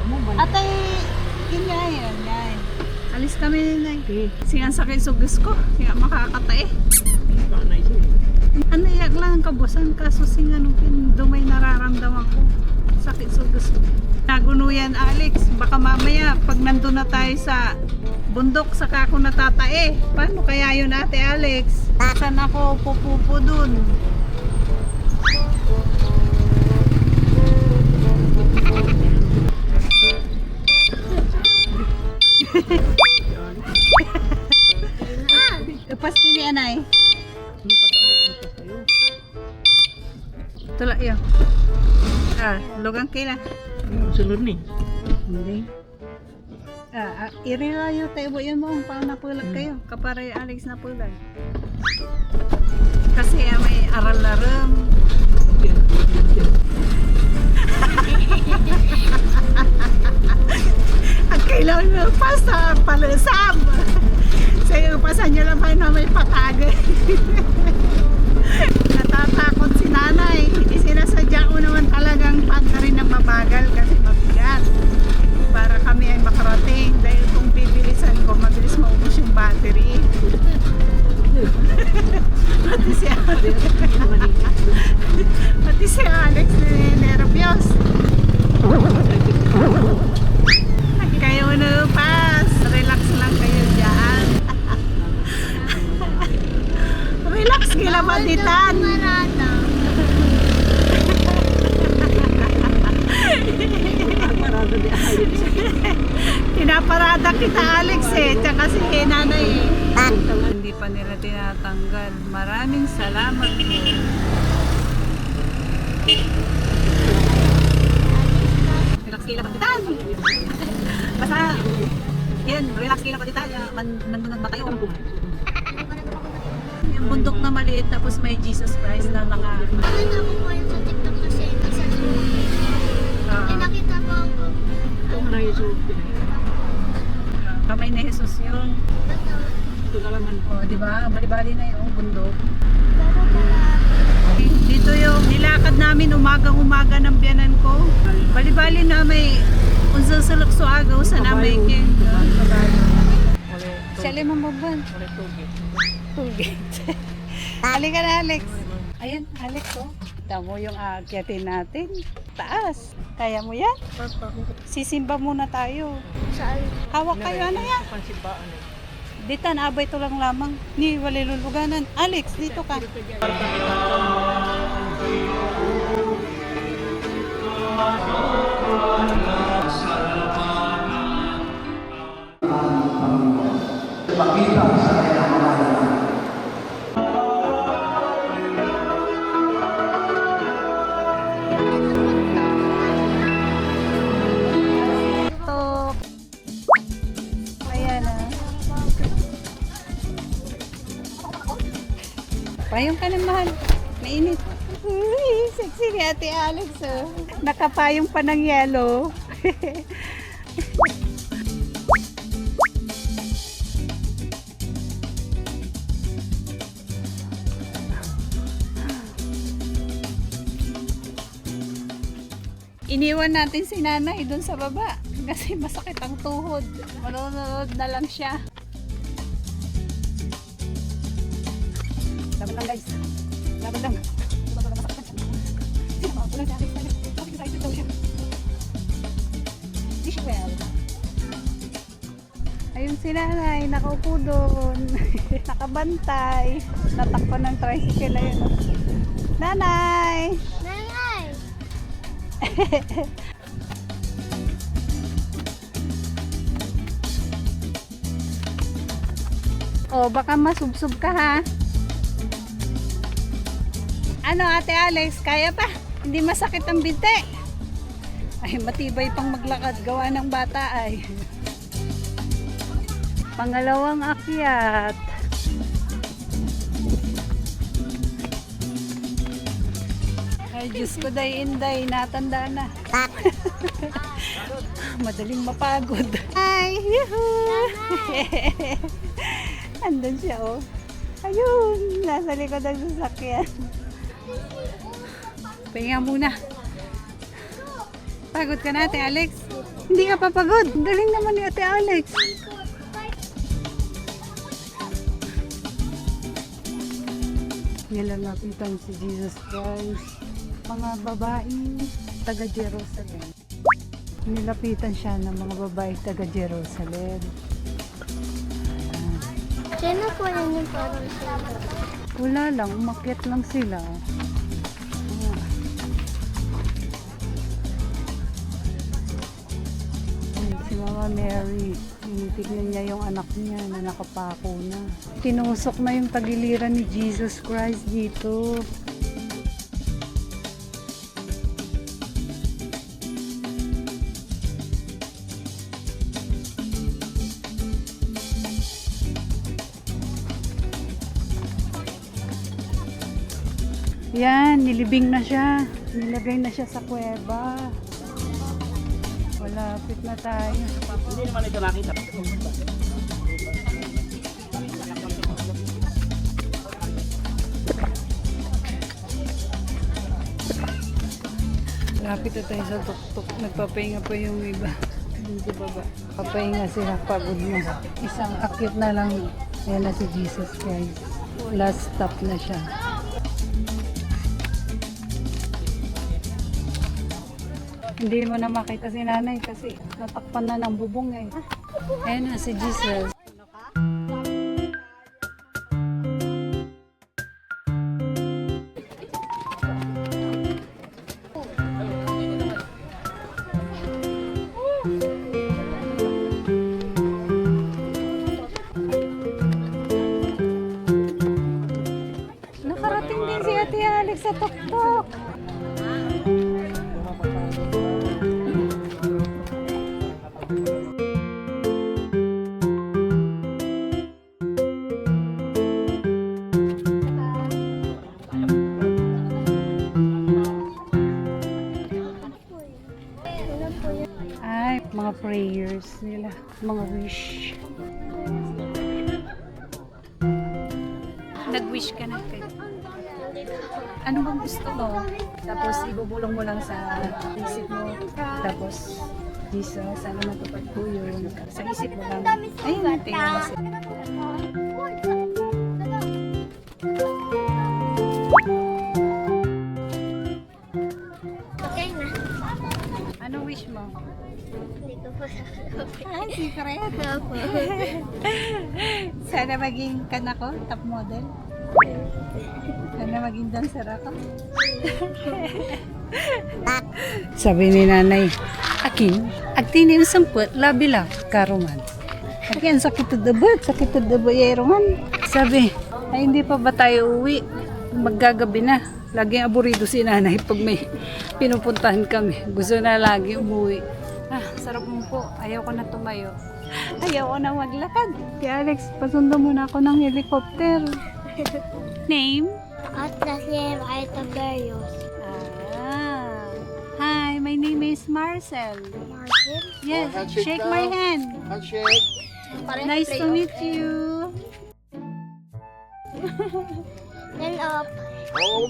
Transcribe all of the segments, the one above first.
mo ba? Atay, kinyayan, yan. Alis kami na. Singan sakit sugis ko. Singan makakatae. Ano yak lang ang kabusan. Kaso singan nung dumay nararamdaman ko. Sakit sugis ko. Nagunuyan Alex. Baka mamaya pag nandun na tayo sa bundok saka ako natatae. Paano kaya yun ate Alex? Saan ako pupupo dun? Lepas kini anay. Tulak yun. Lugang kila. Sulod ni. Hindi. Irilayo tayo yan mo. Paano napulag kayo? Kapara yung Alex napulag. Kasi may aral na rin. Ang kailangan mo pa sa palusam. Sa iyo, pasan nyo lang ba na may patagay. Natatakot si nanay. Sinasadya ko naman talagang pagkarin ng mabagal kasi mabigat. Para kami ay makarating. Dahil kung bibilisan ko, mabilis maubos yung battery. Pati si Alex nervyos. Kayo na pas. Relax lang kayo dyan. Relax kila baditan. Pinaparada kita Alex tsaka si nanay Hindi pa nila tinatanggal. Maraming salamat po. Relax kila baditan. Basta yan, relax kila baditan. Nandun ba kayo? Yung bundok na maliit tapos may Jesus Christ na naka Nakita ko po yung sa TikTok kasi isa nakita ko ako. Ito na yung kamay na Jesus yun. ito na naman. O, di ba? Bali-bali na yung bundok. Pero pala, Dito yung nilakad namin umagang-umaga ng biyanan ko. Bali-bali na may unsasalakso agaw sa namay king. Siyali mamabban. Tugit. Halika na Alex. Ayan, Alex oh. Tamo yung aakyatin natin. Taas. Kaya mo yan? Sisimba muna tayo. saan? Hawak kayo, ano yan? Dito, naabay ito lang lamang. Ni, wala luluganan. Alex, dito ka. Ito. Ayan ah. Payong ka na mahal. Mainit. Uy, sexy ni Ate Alex oh. Nakapayong pa ng yelo. Iniwan natin si nanay dun sa baba kasi masakit ang tuhod. Manonood na lang siya. Laban lang guys. Laban lang. Ayun si nanay, nakaupo doon. Nakabantay. Tatakpan ng tricycle ayun. Nanay! Nanay! Oh, baka masubsob ka ha. Ano Ate Alex, kaya pa? Hindi masakit ang binte. Ay, matibay pang maglakad gawa ng bata ay. Pangalawang akyat. Ay, Diyos ko day inday, natanda na. Madaling mapagod. Ay, yuhuu! Andun siya oh. Ayun, nasa likod ng sasakyan. Pahinga muna. Pagod ka natin, Alex. Hindi ka papagod. Galing naman ni Ate Alex. Nilalapitan si Jesus Christ. Mga babae taga Jerusalem. Nilapitan siya ng mga babae taga Jerusalem. Sino po yan yung parang siya? Wala lang, umakyat lang sila. Ay, si Mama Mary, tinitignan niya yung anak niya na nakapako na. Tinusok na yung tagiliran ni Jesus Christ dito. Yan, nilibing na siya. Nilagay na siya sa kuweba. Malapit na tayo. Hindi naman ito nakita. Malapit na tayo sa tuktok. Nagpapahinga pa yung iba. Dito baba. Papahinga sila, pagod na. Isang akyat na lang. Yan na si Jesus Christ. Last stop na siya. Hindi mo na makita si nanay kasi natakpan na ng bubong eh. Ayan na si Jesus. Nakarating din si Ate Alex sa tuktok. Ay, mga prayers nila, mga wish. Nag-wish ka na kayo. Ano bang gusto mo? Tapos ibubulong mo lang sa isip mo. Tapos, Jesus, sana matupad ko yun. Sa isip mo lang. Ayun, tingnan mo siya. Okay na. Anong wish mo? Hindi ko pa Ay, secret. Opo. Sana maging kana ko, top model. Sana maging dancer ako. Sabi ni nanay, akin, agtinin samput, labi lang, karuman. Akin, sakit to the butt, sakit to the butt, Sabi, ay hindi pa ba tayo uwi? Maggagabi na. Laging aburido si nanay pag may pinupuntahan kami. Gusto na lagi umuwi. Ah, sarap mo po. Ayaw ko na tumayo. Ayaw ko na maglakad. Kaya Alex, pasundo muna ako ng helicopter. Name? At name ay Tiberius. Ah. Hi, my name is Marcel. Martin. Yes, Handshake shake daw. my hand. Handshake. Nice to meet you. Then up. Oh,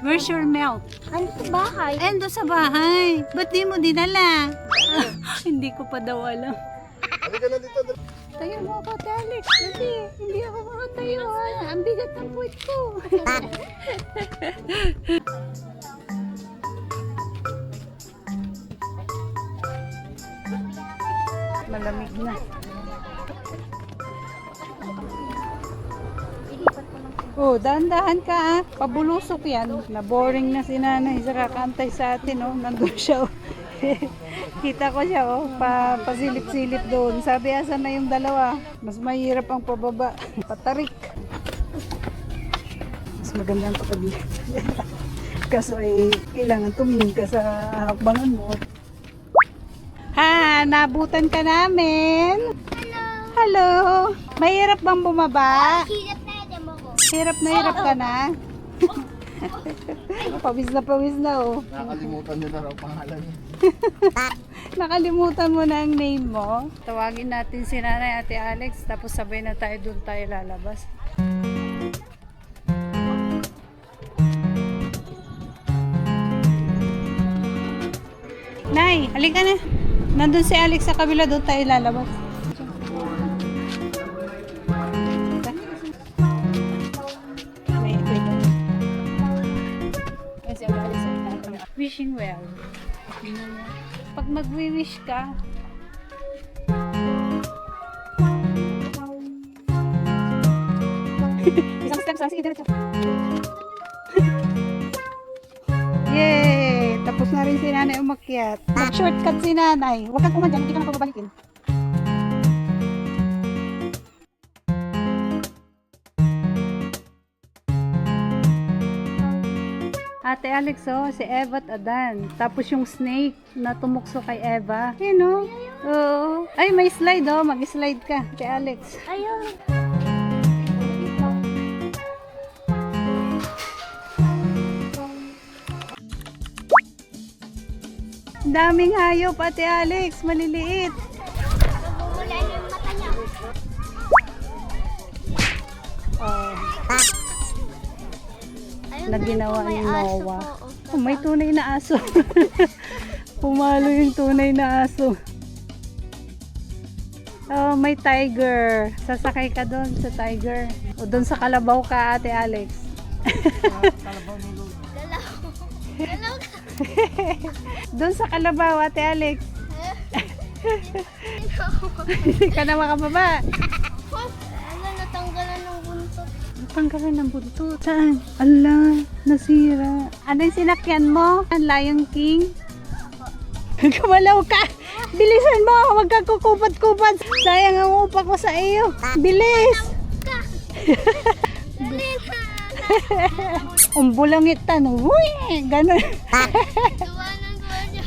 Where's your milk? Ano sa bahay? Endo sa bahay. Ba't di mo dinala? Hindi ko pa daw alam. halika na dito. Tayo mo ako, Ate Alex. Kasi hindi ako makatayo. Ang bigat ng puwit ko. Malamig na. Oh, dahan-dahan ka ah. Pabulusok yan. Na-boring na si nanay sa kakantay sa atin, oh. Nandun siya, oh. Kita ko siya, oh. Pasilip-silip doon. Sabi, asan na yung dalawa? Mas mahirap ang pababa. Patarik. Mas maganda ang patabi. Kaso ay kailangan tumingin ka sa hakbangan mo. Ha, nabutan ka namin. Hello. Mahirap bang bumaba? Hirap na yan mo ko. Hirap na hirap ka na. Pawis na oh. Nakalimutan niyo na raw pangalan niya. Nakalimutan mo na ang name mo. Tawagin natin si Nanay Ate Alex tapos sabay na tayo doon tayo lalabas. Nay, halika na. Nandun si Alex sa kabila, doon tayo lalabas. Wishing well. Pag mag-wish ka, isang step sa sige diretso. Yay! Tapos na rin si nanay umakyat. Mag-shortcut si nanay. Huwag kang kumadyan, hindi ka na pababalikin. Ate Alex, oh, si Eva at Adan. Tapos yung snake na tumukso kay Eva. Yun, oh. Oo. Ay, may slide, oh. Mag-slide ka, Ate Alex. Ayun. Daming hayop, Ate Alex. Maliliit. Nagmumula yung mata niya. Oh, Ayun na ginawa may ni aso Noah. po, Oh, may tunay na aso. Pumalo yung tunay na aso. Oh, may tiger. Sasakay ka doon sa tiger. O doon sa kalabaw ka, Ate Alex. Galaw ka. Doon sa kalabaw, Ate Alex. Hindi ka na makababa. Ano, natanggalan ng buntot. Tanggalan ng buntot. Saan? Ala, nasira. Ano yung sinakyan mo? Ang Lion King? Kumalaw ka! Bilisan mo! Huwag kang kukupad-kupad! Sayang ang upa ko sa iyo! Bilis! Dali na. Umbulangitan! Uy! Ganon! Tuwa ng tuwa niya.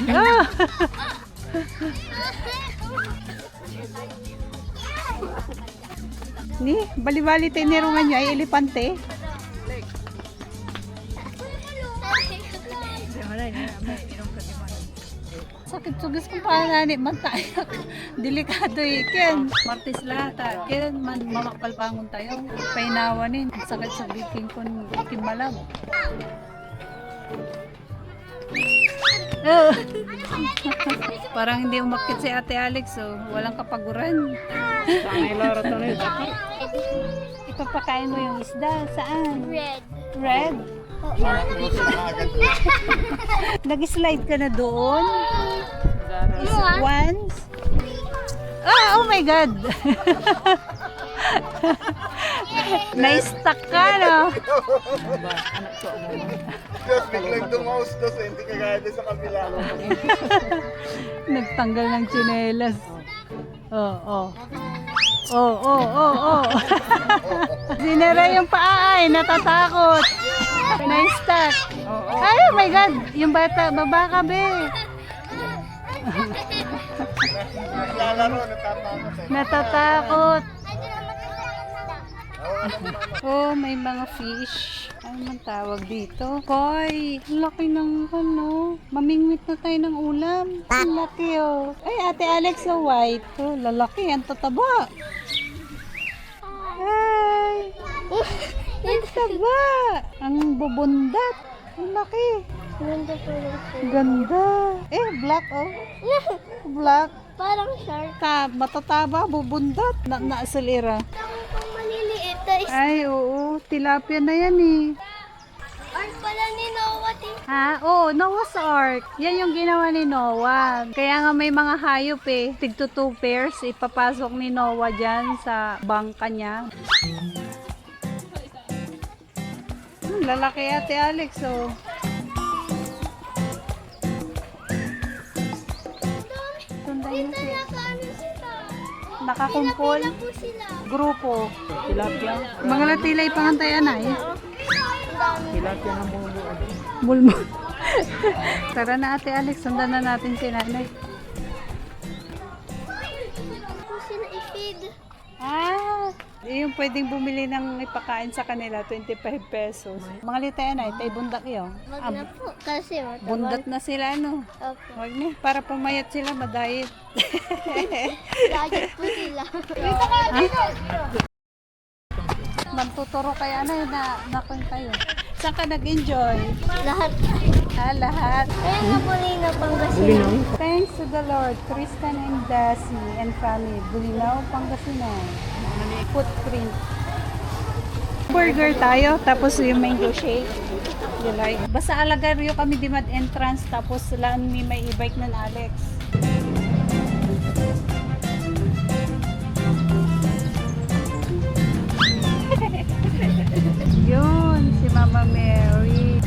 Ah! Ni, bali-bali tiniruman niyo ay elepante. Sakit sugis kung paano man tayo. Delikado eh. Ken, martis lahat ha. Ken, man mamakpalpangon tayo. Painawanin. Sakit sa biking kun timalab. Parang hindi umakit si Ate Alex, oh. Walang kapaguran. Ipapakain mo yung isda. Saan? Red. Red? Nag-slide ka na doon? Once? Ah, oh my God! Na-stuck ka, no? Diyos, biglang dumaos dos eh. Hindi ka gaya din sa kabila. Nagtanggal ng tsinelas. Oh, oh. Oh, oh, oh, oh. Sinira yung paa ay, natatakot. Na-stuck. Ay, oh my God. Yung bata, baba ka, be. Naglalaro, natatakot eh. Natatakot. Oh, may mga fish. Ano man tawag dito? Koy, laki ng ano. Mamingwit na tayo ng ulam. Ang laki oh. Ay, Ate Alex, so white. Oh, lalaki. Ang tataba. Ay, ang taba. Ang bubundat. Ang laki. Ganda po lang po. Ganda. Eh, black oh. Black. Parang shark. Matataba, bubundat. Naasalira. Ang maliliit guys. Ay, oo. Tilapia na yan eh. Art pala ni Noah. Ha? Oo, Noah's Ark. Yan yung ginawa ni Noah. Kaya nga may mga hayop eh. Tigto 2 pairs. Ipapasok ni Noah dyan sa bangka niya. Lalaki Ate Alex oh. Sunday na siya. Nakaano sila? Nakakumpol. Pila po sila. Grupo. Tilapia. Mga latilay pangantayan ay. Tilapia ng Mulmo. Tara na Ate Alex, sundan na natin si nanay. po sila i-feed. Yung pwedeng bumili ng ipakain sa kanila, 25 pesos. Mga litayan ay, tay bundak yun. Wag na po kasi matabang. Bundat na sila, ano? Opo. Wag na, para pumayat sila, madayit. Diet po sila. Magtuturo kaya na nakon kayo. Saan ka nag-enjoy? Lahat. Lahat. Ayun na po Lina, Pangasinan. Thanks to the Lord, Tristan and Daisy and family, Bulinaw, Pangasinan. Footprint. Burger tayo, tapos yung mango shake. You like? Basta Alagaryo kami di mad entrance, tapos sila ni may e-bike ng Alex. Yun, si Mama Mary.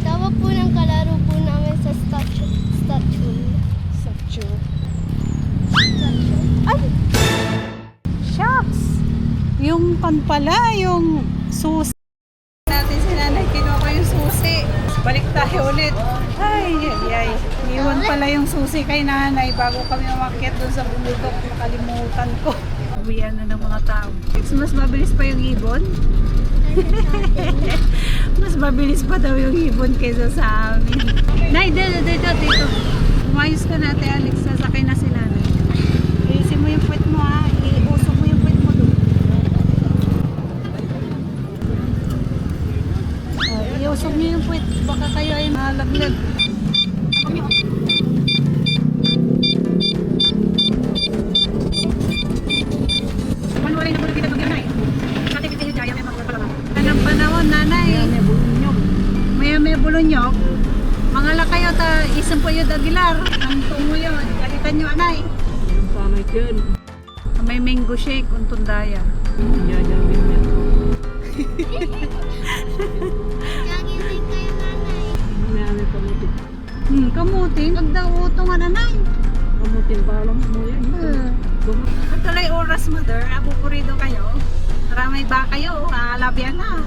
Tawa po ng kalaro po namin sa statue. Statue. Ay! Shucks! Yung pan pala, yung susi. Natin si nanay, kinuha ko yung susi. Balik tayo ulit. Ay, ay, ay. Iwan pala yung susi kay nanay bago kami umakyat doon sa bundok. Nakalimutan ko. Uwian na ng mga tao. Mas mabilis pa yung ibon. Mas mabilis pa daw yung ibon kaysa sa amin. Nay, dito. Umayos ka natin, Alex. Sasakay na si nanay. Iisin mo yung puwet mo, ha. Iusok mo yung puwet mo doon. Iusok niyo yung puwet. Baka kayo ay malaglag. Anong panahon, nanay? May bulunyog. Mga lakayo ta, isang po yung Aguilar. Ang tungo yun. Kalitan nyo, anay. Yung pamay yun. May mango shake, untong daya. Jajamin niya. Naginig kayo nanay. May pamutin. Kamutin? Huwag daw utungan, anay. Pamutin pa alam mo yan. Ang talay oras, mother. Abupurido kayo. Maramay ba kayo? Alabyan na.